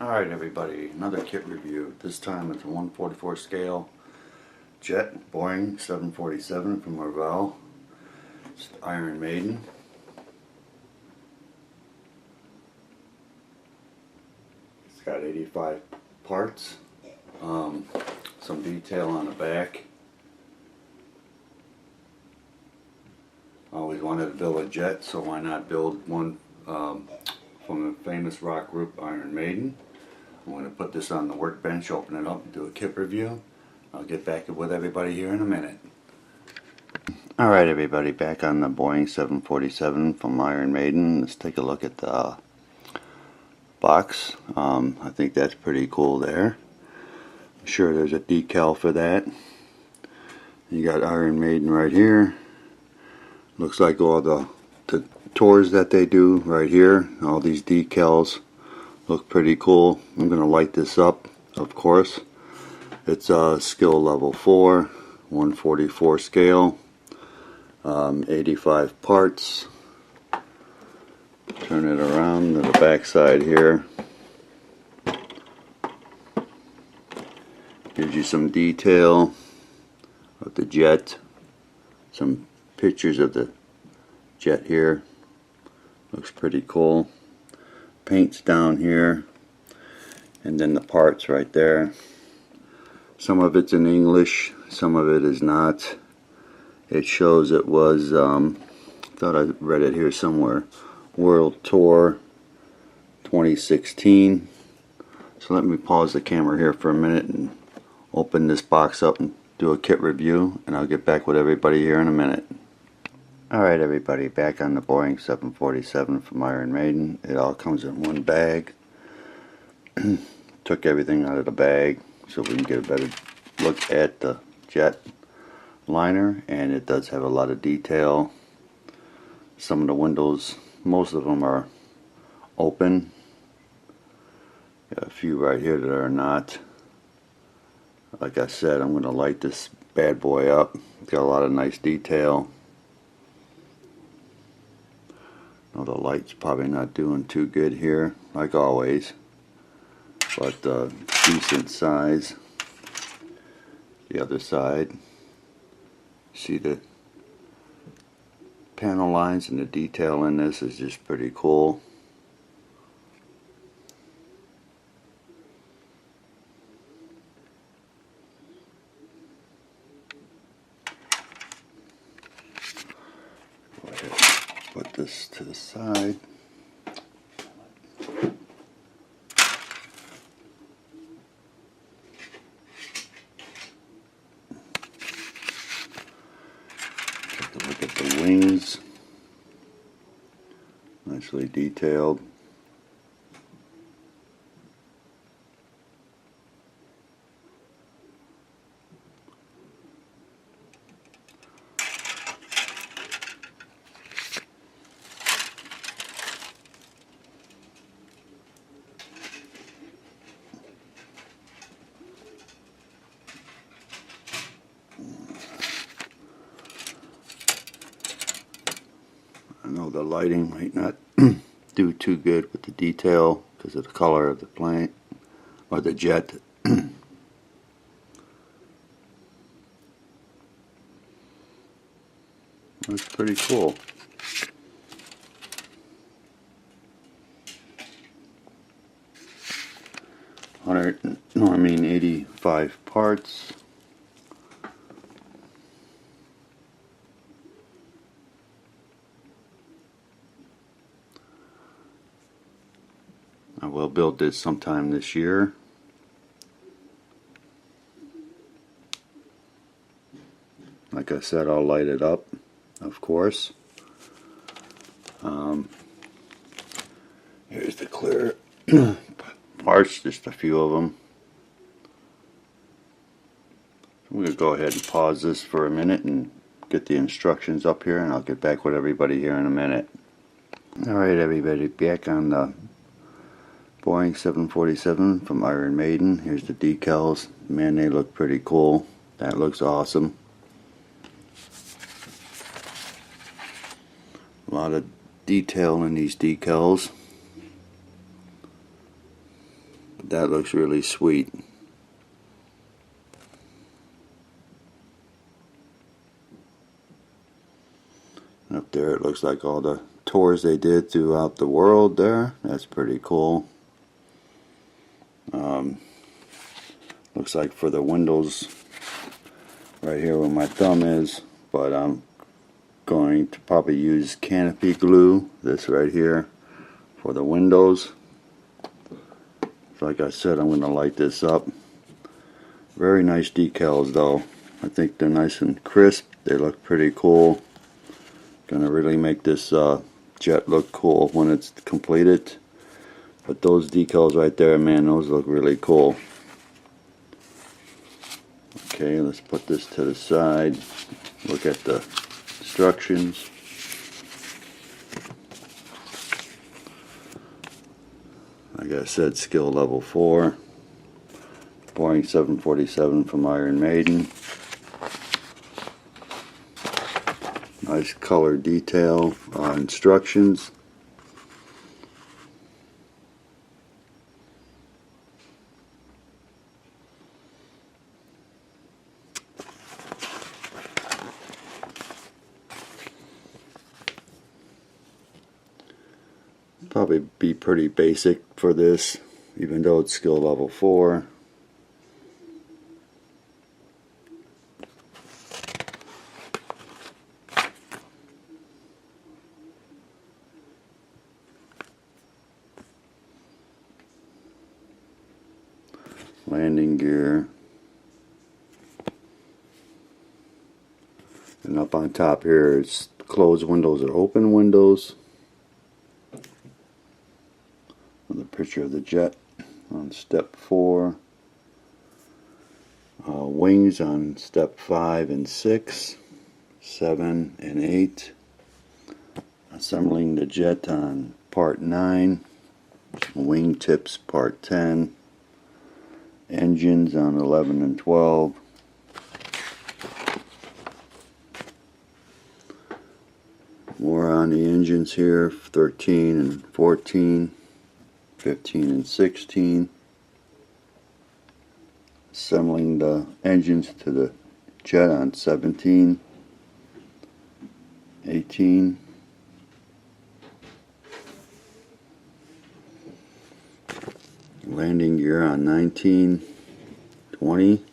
Alright everybody, another kit review. This time it's a 1/44 scale jet Boeing 747 from Marvell. It's the Iron Maiden. It's got 85 parts. Some detail on the back. I always wanted to build a jet, so why not build one from the famous rock group Iron Maiden. I'm going to put this on the workbench, open it up, and do a kit review. I'll get back with everybody here in a minute. Alright everybody, back on the Boeing 747 from Iron Maiden. Let's take a look at the box. I think that's pretty cool there. I'm sure there's a decal for that. You got Iron Maiden right here. Looks like all the tours that they do right here. All these decals look pretty cool. I'm going to light this up, of course. It's a skill level 4, 1/44 scale, 85 parts. Turn it around to the back side here. Gives you some detail of the jet. Some pictures of the jet here. Looks pretty cool. Paint's down here, and then the parts right there. Some of it's in English, some of it is not. It shows it was, thought I read it here somewhere, World Tour 2016. So let me pause the camera here for a minute and open this box up and do a kit review, and I'll get back with everybody here in a minute. Alright everybody, back on the Boeing 747 from Iron Maiden. It all comes in one bag. Took everything out of the bag so we can get a better look at the jet liner, and it does have a lot of detail. Some of the windows, most of them are open. Got a few right here that are not. Like I said, I'm going to light this bad boy up. It's got a lot of nice detail. Now the light's probably not doing too good here, like always, but decent size. The other side, see the panel lines, and the detail in this is just pretty cool. Go ahead, put this to the side. Take a look at the wings. Nicely detailed. I know the lighting might not do too good with the detail because of the color of the plane or the jet. That's pretty cool. No, I mean 85 parts. I will build this sometime this year. Like I said, I'll light it up, of course. Here's the clear parts, just a few of them. I'm going to go ahead and pause this for a minute and get the instructions up here, and I'll get back with everybody here in a minute. Alright everybody, back on the Boeing 747 from Iron Maiden. Here's the decals. Man, they look pretty cool. That looks awesome. A lot of detail in these decals. That looks really sweet. Up there it looks like all the tours they did throughout the world there. That's pretty cool. Looks like for the windows right here where my thumb is, but I'm going to probably use canopy glue, this right here, for the windows. Like I said, I'm going to light this up. Very nice decals though. I think they're nice and crisp. They look pretty cool. Gonna really make this jet look cool when it's completed. But those decals right there, man, those look really cool. Okay, let's put this to the side. Look at the instructions. Like I said, skill level 4. Boeing 747 from Iron Maiden. Nice color detail instructions. Probably be pretty basic for this, even though it's skill level 4. Landing gear. And up on top here it's closed windows or open windows. Another picture of the jet on step 4. Wings on step 5 and 6, 7 and 8. Assembling the jet on part 9. Wing tips part 10. Engines on 11 and 12. More on the engines here, 13 and 14, 15 and 16. Assembling the engines to the jet on 17, 18. Landing gear on 19, 20.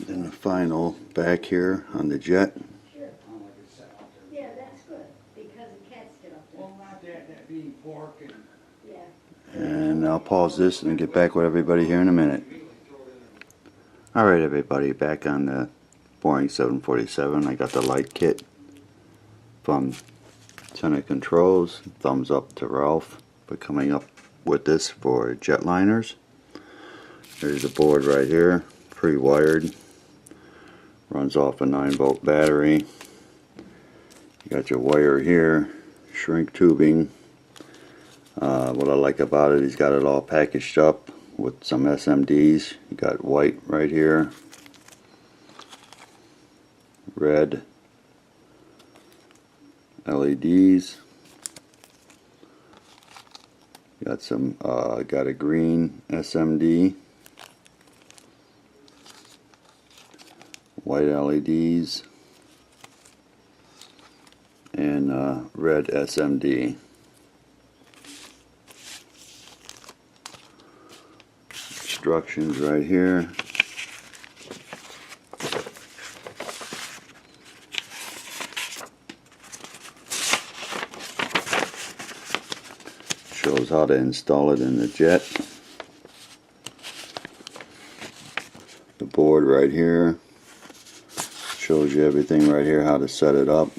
Then the final back here on the jet. Sure. Yeah, that's good, because the cats get up there. Well, not that being pork and... Yeah. And I'll pause this and get back with everybody here in a minute. Alright everybody, back on the Boeing 747. I got the light kit from Center Controls. Thumbs up to Ralph for coming up with this for jetliners. There's the board right here, pre-wired. Runs off a 9-volt battery. You got your wire here, shrink tubing. What I like about it, he's got it all packaged up with some SMDs. You got white right here, red LEDs. Got some, got a green SMD, white LEDs, and red SMD. Instructions right here. Shows how to install it in the jet. The board right here shows you everything right here, how to set it up.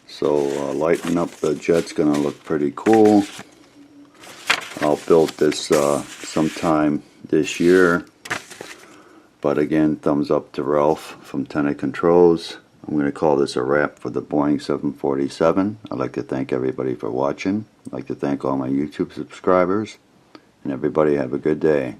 So lighting up the jet's gonna look pretty cool. I'll build this sometime this year, but again, thumbs up to Ralph from Tenet Controls. I'm going to call this a wrap for the Boeing 747. I'd like to thank everybody for watching. I'd like to thank all my YouTube subscribers, and everybody have a good day.